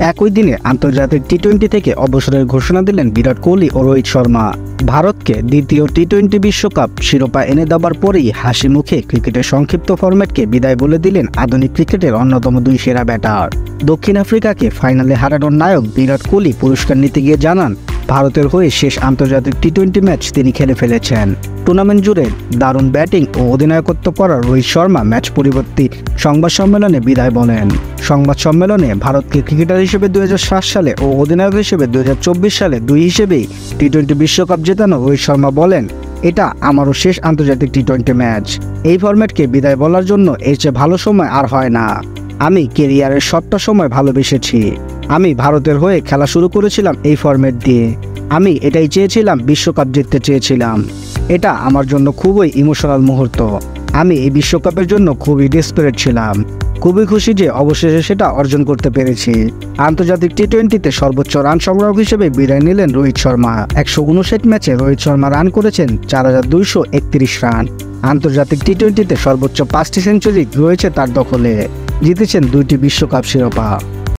একই দিনে আন্তর্জাতিক টি-20 থেকে অবসরের ঘোষণা দিলেন বিরাট কোহলি ও রোহিত শর্মা। ভারতকে দ্বিতীয় টি-20 বিশ্বকাপ শিরোপা এনে দেওয়ার পরেই হাসি মুখে ক্রিকেটের সংক্ষিপ্ত ফরম্যাটকে বিদায় বলে দিলেন আধুনিক ক্রিকেটের অন্যতম দুই সেরা ব্যাটার। দক্ষিণ আফ্রিকাকে ফাইনালে হারানোর নায়ক বিরাট কোহলি পুরস্কার নিতে গিয়ে জানান, ভারতের হয়ে শেষ আন্তর্জাতিক টি-20 ম্যাচ তিনি খেলে ফেলেছেন। টুর্নামেন্ট জুড়ে দারুণ ব্যাটিং ও অধিনায়কত্ব করা রোহিত শর্মা ম্যাচ পরবর্তী সংবাদ সম্মেলনে বিদায় বলেন। সংবাদ সম্মেলনে ভারতকে ক্রিকেটার হিসেবে 2007 সালে ও অধিনায়ক হিসেবে 2024 সালে দুই হিসেবেই টি-20 বিশ্বকাপ জেতানো রোহিত শর্মা বলেন, এটা আমারও শেষ আন্তর্জাতিক টি-20 ম্যাচ। এই ফরম্যাটকে বিদায় বলার জন্য এর চেয়ে ভালো সময় আর হয় না। আমি কেরিয়ারের সবটা সময় ভালোবেসেছি। আমি ভারতের হয়ে খেলা শুরু করেছিলাম এই ফরম্যাট দিয়ে। আমি এটাই চেয়েছিলাম, বিশ্বকাপ জিততে চেয়েছিলাম। এটা আমার জন্য খুবই ইমোশনাল মুহূর্ত। আমি এই বিশ্বকাপের জন্য খুবই ডেসপারেট ছিলাম। খুবই খুশি যে অবশেষে সেটা অর্জন করতে পেরেছি। আন্তর্জাতিক টি-20তে সর্বোচ্চ রান সংগ্রাহক হিসেবে বিদায় নিলেন রোহিত শর্মা। 159 ম্যাচে রোহিত শর্মা রান করেছেন 4231 রান। আন্তর্জাতিক টি-20তে সর্বোচ্চ 5টি সেঞ্চুরি রয়েছে তার দখলে। জিতেছেন 2টি বিশ্বকাপ শিরোপা।